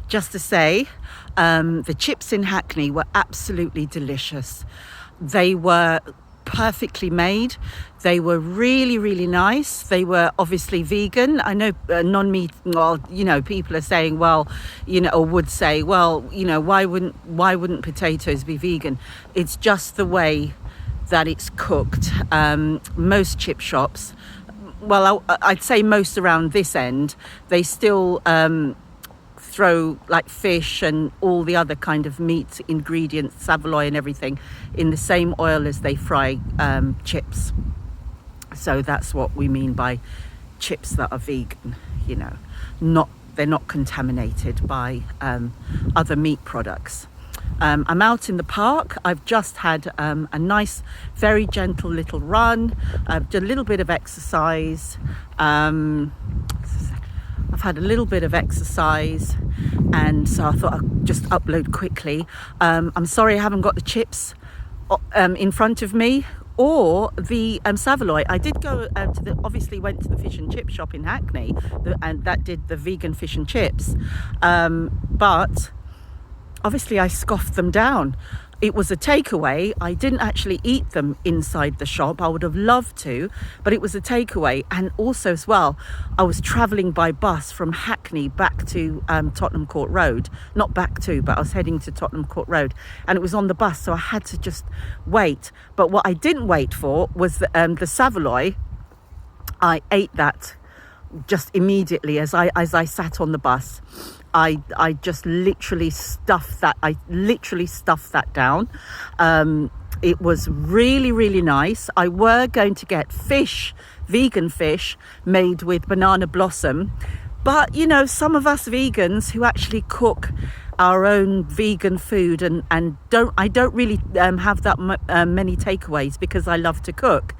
just to say, the chips in Hackney were absolutely delicious. They were perfectly made. They were really, really nice. They were obviously vegan. I know non-meat, well, you know, people are saying, well, you know, or would say, well, you know, why wouldn't potatoes be vegan? It's just the way that it's cooked. Most chip shops, well, I'd say most around this end, they still throw like fish and all the other kind of meat ingredients, Savaloy and everything, in the same oil as they fry chips. So that's what we mean by chips that are vegan, you know, they're not contaminated by other meat products. I'm out in the park. I've just had a nice, very gentle little run. I've done a little bit of exercise. I've had a little bit of exercise, and so I thought I'd just upload quickly. I'm sorry I haven't got the chips in front of me or the Savaloy. I did go obviously went to the fish and chip shop in Hackney, and that did the vegan fish and chips, but obviously I scoffed them down. It was a takeaway. I didn't actually eat them inside the shop. I would have loved to, but it was a takeaway. And also as well, I was travelling by bus from Hackney back to Tottenham Court Road. Not back to, but I was heading to Tottenham Court Road. And it was on the bus, so I had to just wait. But what I didn't wait for was the Savaloy. I ate that just immediately as I sat on the bus. I just literally stuffed that down. It was really, really nice. I were going to get vegan fish made with banana blossom, but you know, some of us vegans who actually cook our own vegan food and I don't really have that many takeaways because I love to cook.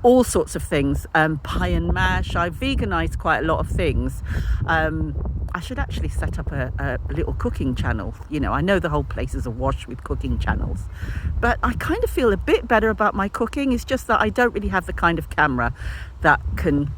All sorts of things, pie and mash. I veganized quite a lot of things. I should actually set up a little cooking channel. You know, I know the whole place is awash with cooking channels, but I kind of feel a bit better about my cooking. It's just that I don't really have the kind of camera that can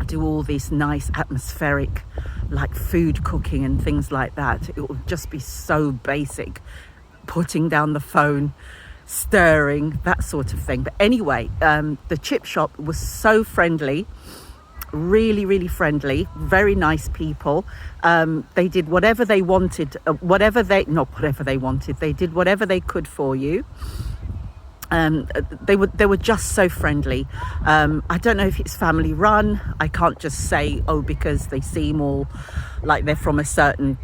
do all this nice atmospheric like food cooking and things like that. It will just be so basic, putting down the phone, stirring, that sort of thing. But anyway, the chip shop was so friendly, really, really friendly, very nice people. They did whatever they wanted, they did whatever they could for you. They were just so friendly. I don't know if it's family run. I can't just say, oh, because they seem all like they're from a certain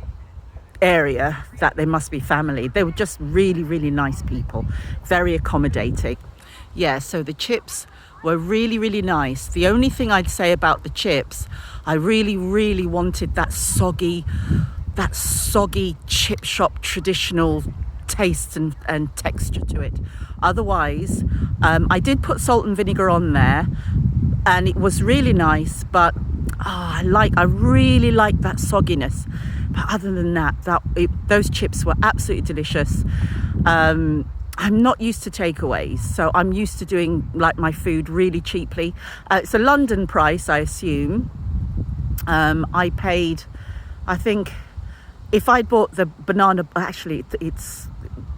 area that they must be family. They were just really, really nice people, very accommodating. Yeah, so the chips were really, really nice. The only thing I'd say about the chips, I really, really wanted that soggy chip shop traditional taste and texture to it. Otherwise, I did put salt and vinegar on there and it was really nice, but I really like that sogginess. But other than that, those chips were absolutely delicious. I'm not used to takeaways, so I'm used to doing like my food really cheaply. It's a London price, I assume. I paid, I think, if I'd bought the banana, actually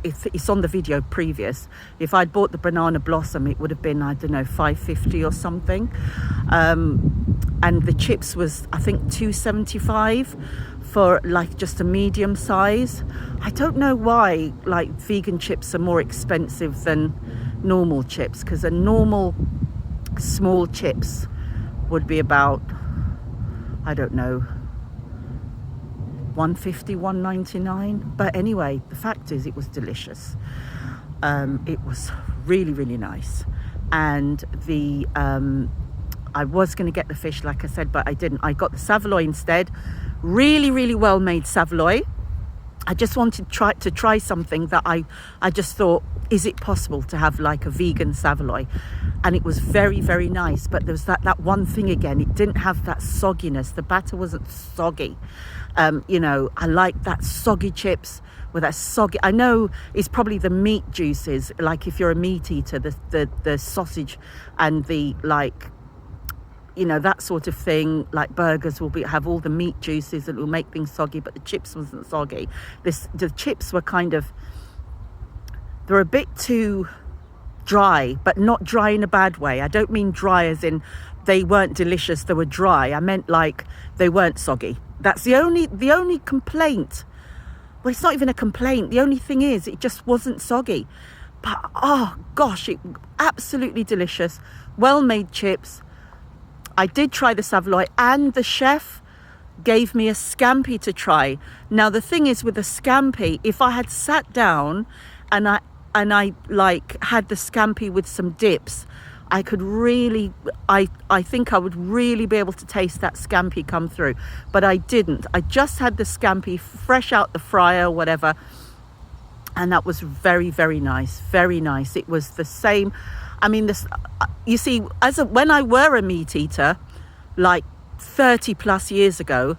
it's on the video previous. If I'd bought the banana blossom, it would have been, I don't know, $5.50 or something. And the chips was, I think, $2.75 for like just a medium size. I don't know why like vegan chips are more expensive than normal chips, because a normal small chips would be about, I don't know, $1.50, $1.99. But anyway, the fact is it was delicious. It was really, really nice. And the I was going to get the fish, like I said, but I didn't. I got the Savaloy instead. Really, really well made Savaloy. I just wanted to try something that I just thought, is it possible to have like a vegan Savaloy? And it was very, very nice. But there was that one thing again, it didn't have that sogginess. The batter wasn't soggy. You know, I like that soggy chips with that soggy. I know it's probably the meat juices, like if you're a meat eater, the sausage and the like, you know, that sort of thing. Like burgers will have all the meat juices and it will make things soggy, but the chips wasn't soggy. The chips were they're a bit too dry, but not dry in a bad way. I don't mean dry as in they weren't delicious, they were dry. I meant like they weren't soggy. That's the only complaint. Well, it's not even a complaint. The only thing is it just wasn't soggy. But oh gosh, it absolutely delicious. Well-made chips. I did try the Savaloy, and the chef gave me a scampi to try. Now the thing is with the scampi, if I had sat down and I like had the scampi with some dips, I could really, I think I would really be able to taste that scampi come through. But I didn't. I just had the scampi fresh out the fryer or whatever. And that was very, very nice. Very nice. It was the same. I mean, you see, when I were a meat eater, like 30 plus years ago,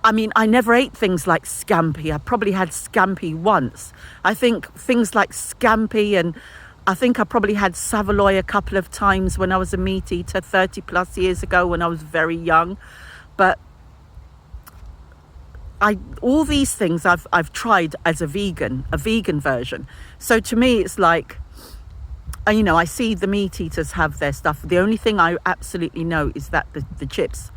I mean, I never ate things like scampi. I probably had scampi once. I think things like scampi, and I think I probably had Savaloy a couple of times when I was a meat eater 30 plus years ago when I was very young. But all these things I've tried as a vegan version. So to me, it's like, you know, I see the meat eaters have their stuff. The only thing I absolutely know is that the chips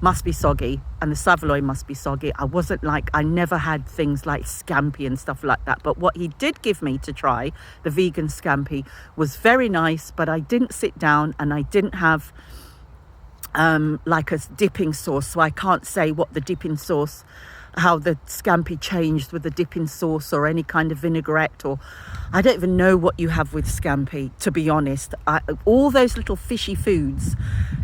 must be soggy and the Savaloy must be soggy. I never had things like scampi and stuff like that. But what he did give me to try, the vegan scampi, was very nice. But I didn't sit down and I didn't have like a dipping sauce. So I can't say what the dipping sauce, how the scampi changed with the dipping sauce or any kind of vinaigrette, or I don't even know what you have with scampi, to be honest. All those little fishy foods,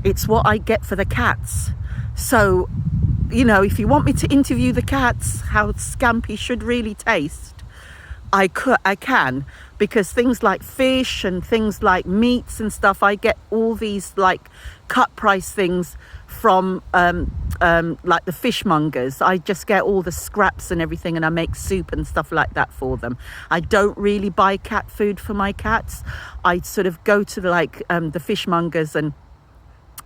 it's what I get for the cats. So, you know, if you want me to interview the cats how scampi should really taste, I can, because things like fish and things like meats and stuff, I get all these like cut price things from like the fishmongers. I just get all the scraps and everything, and I make soup and stuff like that for them. I don't really buy cat food for my cats. I sort of go to the fishmongers and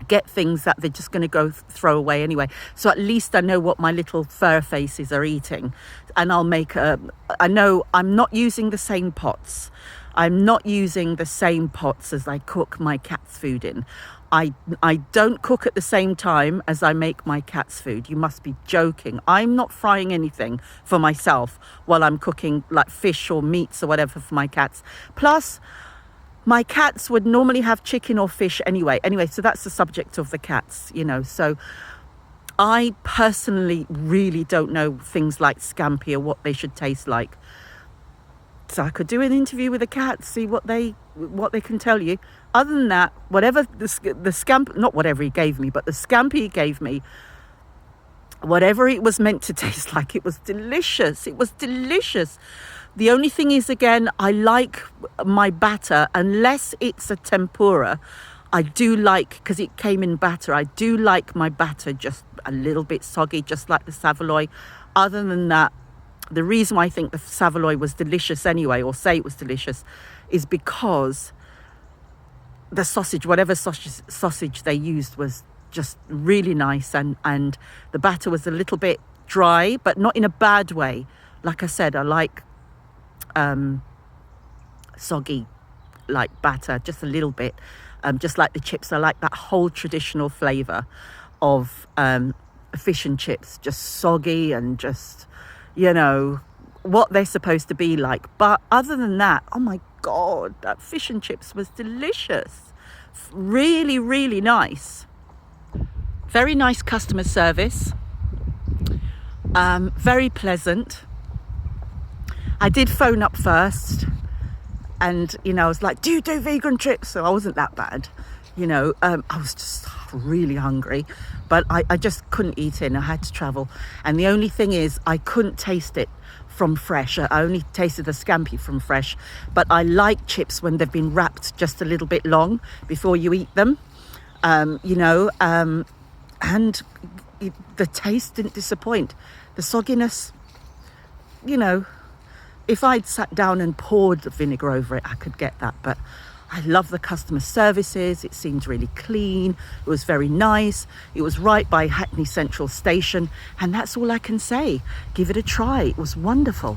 get things that they're just going to go throw away anyway. So at least I know what my little fur faces are eating, and I'll make I know I'm not using the same pots. I'm not using the same pots as I cook my cat's food in. I don't cook at the same time as I make my cat's food. You must be joking. I'm not frying anything for myself while I'm cooking like fish or meats or whatever for my cats. Plus, my cats would normally have chicken or fish anyway. So that's the subject of the cats, you know. So I personally really don't know things like scampi or what they should taste like. So I could do an interview with the cats, see what they can tell you. Other than that, whatever the scampi, not whatever he gave me, but the scampi he gave me, whatever it was meant to taste like, it was delicious. It was delicious. The only thing is, again, I like my batter, unless it's a tempura, I do like, because it came in batter, I do like my batter just a little bit soggy, just like the Savaloy. Other than that, the reason why I think the Savaloy was delicious anyway, or say it was delicious, is because the sausage, whatever sausage they used, was just really nice, and the batter was a little bit dry, but not in a bad way. Like I said, I like soggy like batter, just a little bit, just like the chips. I like that whole traditional flavour of fish and chips, just soggy and just, you know, what they're supposed to be like. But other than that, oh my God, that fish and chips was delicious. Really, really nice. Very nice customer service. Very pleasant. I did phone up first, and, you know, I was like, do you do vegan chips? So I wasn't that bad, you know. I was just really hungry, but I just couldn't eat it, and I had to travel. And the only thing is, I couldn't taste it from fresh. I only tasted the scampi from fresh. But I like chips when they've been wrapped just a little bit long before you eat them, you know, and the taste didn't disappoint. The sogginess, you know, if I'd sat down and poured the vinegar over it, I could get that. But I love the customer services. It seemed really clean. It was very nice. It was right by Hackney Central Station. And that's all I can say. Give it a try. It was wonderful.